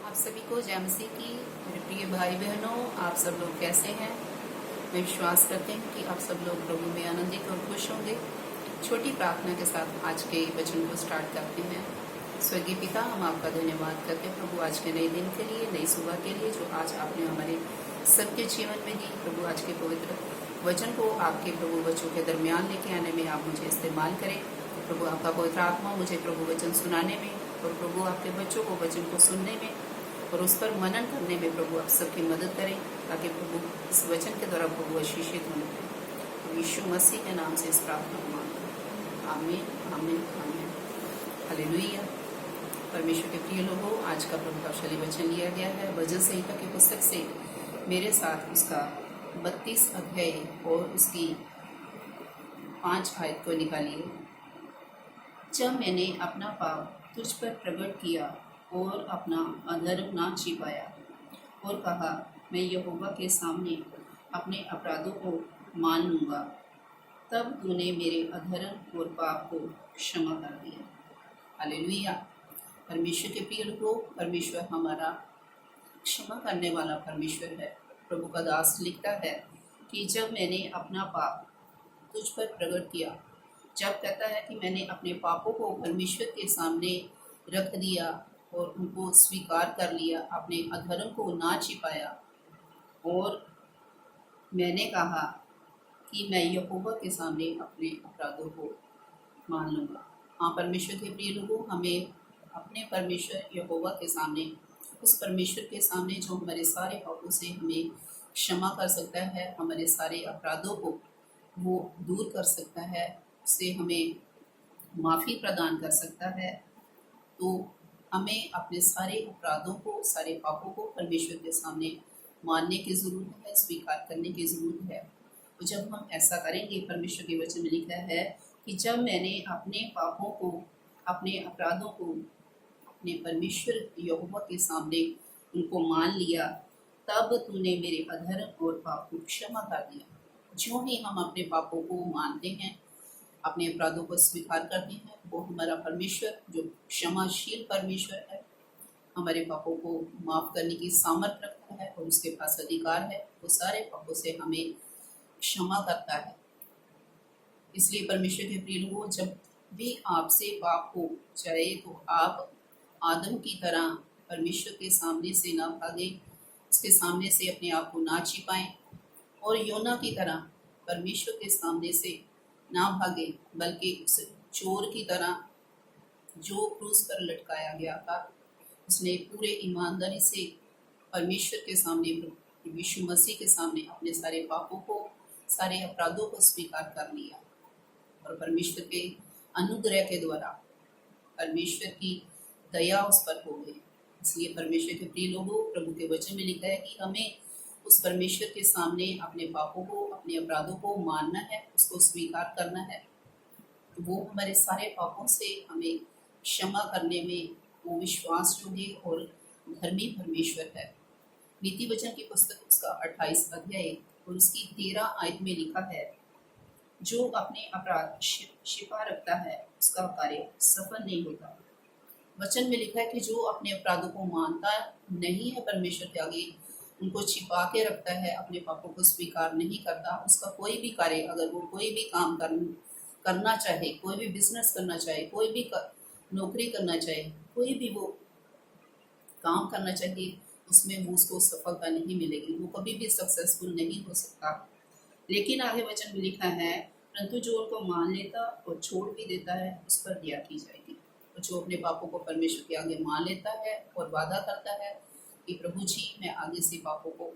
आप सभी को जय मसीह की। मेरे प्रिय भाई बहनों, आप सब लोग कैसे हैं? मैं विश्वास करते हैं कि आप सब लोग प्रभु में आनंदित और खुश होंगे। छोटी प्रार्थना के साथ आज के वचन को स्टार्ट करते हैं। स्वर्गीय पिता, हम आपका धन्यवाद करते हैं प्रभु आज के नए दिन के लिए, नई सुबह के लिए जो आज आपने हमारे सबके जीवन में दी। प्रभु आज के पवित्र वचन को आपके प्रभु बच्चों के दरमियान लेके आने में आप मुझे इस्तेमाल करें। प्रभु आपका पवित्र आत्मा मुझे प्रभु वचन सुनाने में और प्रभु आपके बच्चों को वचन को सुनने में और उस पर मनन करने में प्रभु आप सबकी मदद करें, ताकि प्रभु इस वचन के द्वारा प्रभु आशीषित होने पाए। यीशु मसीह के नाम से इस प्रार्थना को मांगते हैं, आमीन आमीन आमीन। हालेलुया। परमेश्वर के प्रिय लोगों, आज का प्रभावशाली वचन लिया गया है भजन संहिता की पुस्तक से। मेरे साथ उसका 32 अध्याय और उसकी 5 आयत को निकालिए। जब मैंने अपना पाप तुझ पर प्रकट किया और अपना अधर्म ना छिपाया और कहा, मैं यहोवा के सामने अपने अपराधों को मान लूँगा, तब तूने मेरे अधर्म और पाप को क्षमा कर दिया। हालेलुया। परमेश्वर के प्रिय लोगों, परमेश्वर हमारा क्षमा करने वाला परमेश्वर है। प्रभु का दास लिखता है कि जब मैंने अपना पाप तुझ पर प्रकट किया, जब कहता है कि मैंने अपने पापों को परमेश्वर के सामने रख दिया और उनको स्वीकार कर लिया, अपने अधर्म को ना छिपाया और मैंने कहा कि मैं यहोवा के सामने अपने अपराधों को मान लूँगा। हाँ परमेश्वर के प्रिय लोगों, हमें अपने परमेश्वर यहोवा के सामने, उस परमेश्वर के सामने जो हमारे सारे पापों से हमें क्षमा कर सकता है, हमारे सारे अपराधों को वो दूर कर सकता है, उससे हमें माफ़ी प्रदान कर सकता है, तो हमें अपने सारे अपराधों को, सारे पापों को परमेश्वर के सामने मानने की ज़रूरत है, स्वीकार करने की ज़रूरत है। तो जब हम ऐसा करेंगे, परमेश्वर के वचन में लिखा है कि जब मैंने अपने पापों को, अपने अपराधों को अपने परमेश्वर यहोवा के सामने उनको मान लिया, तब तूने मेरे अधर्म और पाप को क्षमा कर दिया। जो ही हम अपने पापों को मानते हैं, अपने अपराधों को स्वीकार करते हैं, वो हमारा परमेश्वर जो क्षमाशील परमेश्वर है, हमारे पापों को माफ़ करने की सामर्थ रखता है और उसके पास अधिकार है, वो सारे पापों से हमें क्षमा करता है। इसलिए परमेश्वर के प्रिय लोगों, जब भी आपसे पाप हो जाए तो आप आदम की तरह परमेश्वर के सामने से ना भागे, उसके सामने से अपने आप को ना छिपाएं और योना की तरह परमेश्वर के सामने से ना भागे, बल्कि उस चोर की तरह जो क्रूस पर लटकाया गया था, उसने पूरे ईमानदारी से परमेश्वर के सामने, यीशु मसीह के सामने अपने सारे पापों को, सारे अपराधों को स्वीकार कर लिया और परमेश्वर के अनुग्रह के द्वारा परमेश्वर की दया उस पर हो गई। इसलिए परमेश्वर के प्रिय लोगों, प्रभु के वचन में लिखा है कि हमें उस परमेश्वर के सामने अपने पापों को, अपने अपराधों को मानना है, उसको स्वीकार करना है। वो हमारे सारे पापों से हमें क्षमा करने में वो विश्वास योग्य और धर्मी परमेश्वर है। नीति वचन की पुस्तक उसका 28 अध्याय और उसकी 13 आयत में लिखा है, जो अपने अपराध छिपा रखता है उसका कार्य सफल नहीं होता। वचन में लिखा है कि जो अपने अपराधों को मानता नहीं है परमेश्वर के आगे, उनको छिपा के रखता है, अपने पापों को स्वीकार नहीं करता, उसका कोई भी कार्य, अगर वो कोई भी काम करना चाहे, कोई भी बिजनेस करना चाहे, कोई भी नौकरी करना चाहे, कोई भी वो काम करना चाहिए, उसमें वो उसको सफलता नहीं मिलेगी, वो कभी भी सक्सेसफुल नहीं हो सकता। लेकिन आगे वचन में लिखा है, परंतु जो उनको मान लेता और छोड़ भी देता है, उस पर दया की जाएगी। तो जो अपने पापों को परमेश्वर के आगे मान लेता है और वादा करता है कि प्रभु जी, मैं आगे से पापों को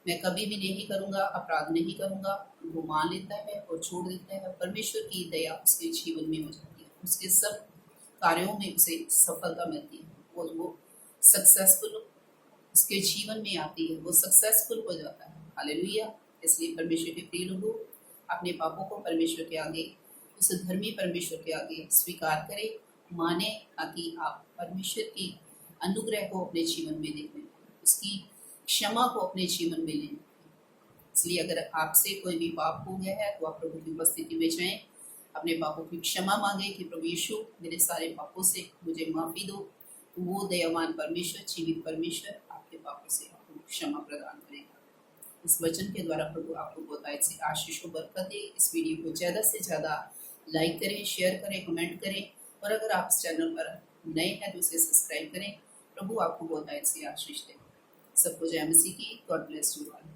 मैं कभी भी नहीं करूँगा, अपराध नहीं करूँगा, वो मान लेता है और छोड़ देता है, परमेश्वर की दया उसके जीवन में हो जाती है, उसके सब कार्यों में उसे सफलता मिलती है और वो सक्सेसफुल उसके जीवन में आती है, वो सक्सेसफुल हो जाता है। हालेलुया। इसलिए परमेश्वर के प्रिय लोगों, अपने पापों को परमेश्वर के आगे, उस धर्मी परमेश्वर के आगे स्वीकार करें, माने, ताकि आप परमेश्वर की अनुग्रह को अपने जीवन में देखें, उसकी क्षमा को अपने जीवन में लें। इसलिए अगर आपसे कोई भी पाप हो गया है तो आप प्रभु की उपस्थिति में जाएं, अपने पापों की क्षमा मांगे कि प्रभु यीशु, मेरे सारे पापों से मुझे माफ़ी दो, वो दयावान परमेश्वर, जीवित परमेश्वर आपके पापों से आपको क्षमा प्रदान करेगा। इस वचन के द्वारा प्रभु आपको बहुतायत से आशीष व बरकत दे। इस वीडियो को ज़्यादा से ज़्यादा लाइक करें, शेयर करें, कमेंट करें, और अगर आप इस चैनल पर नए हैं तो इसे सब्सक्राइब करें। प्रभु आपको बहुतायत से आशीष दे। सबको जय मसीह की। God bless you all.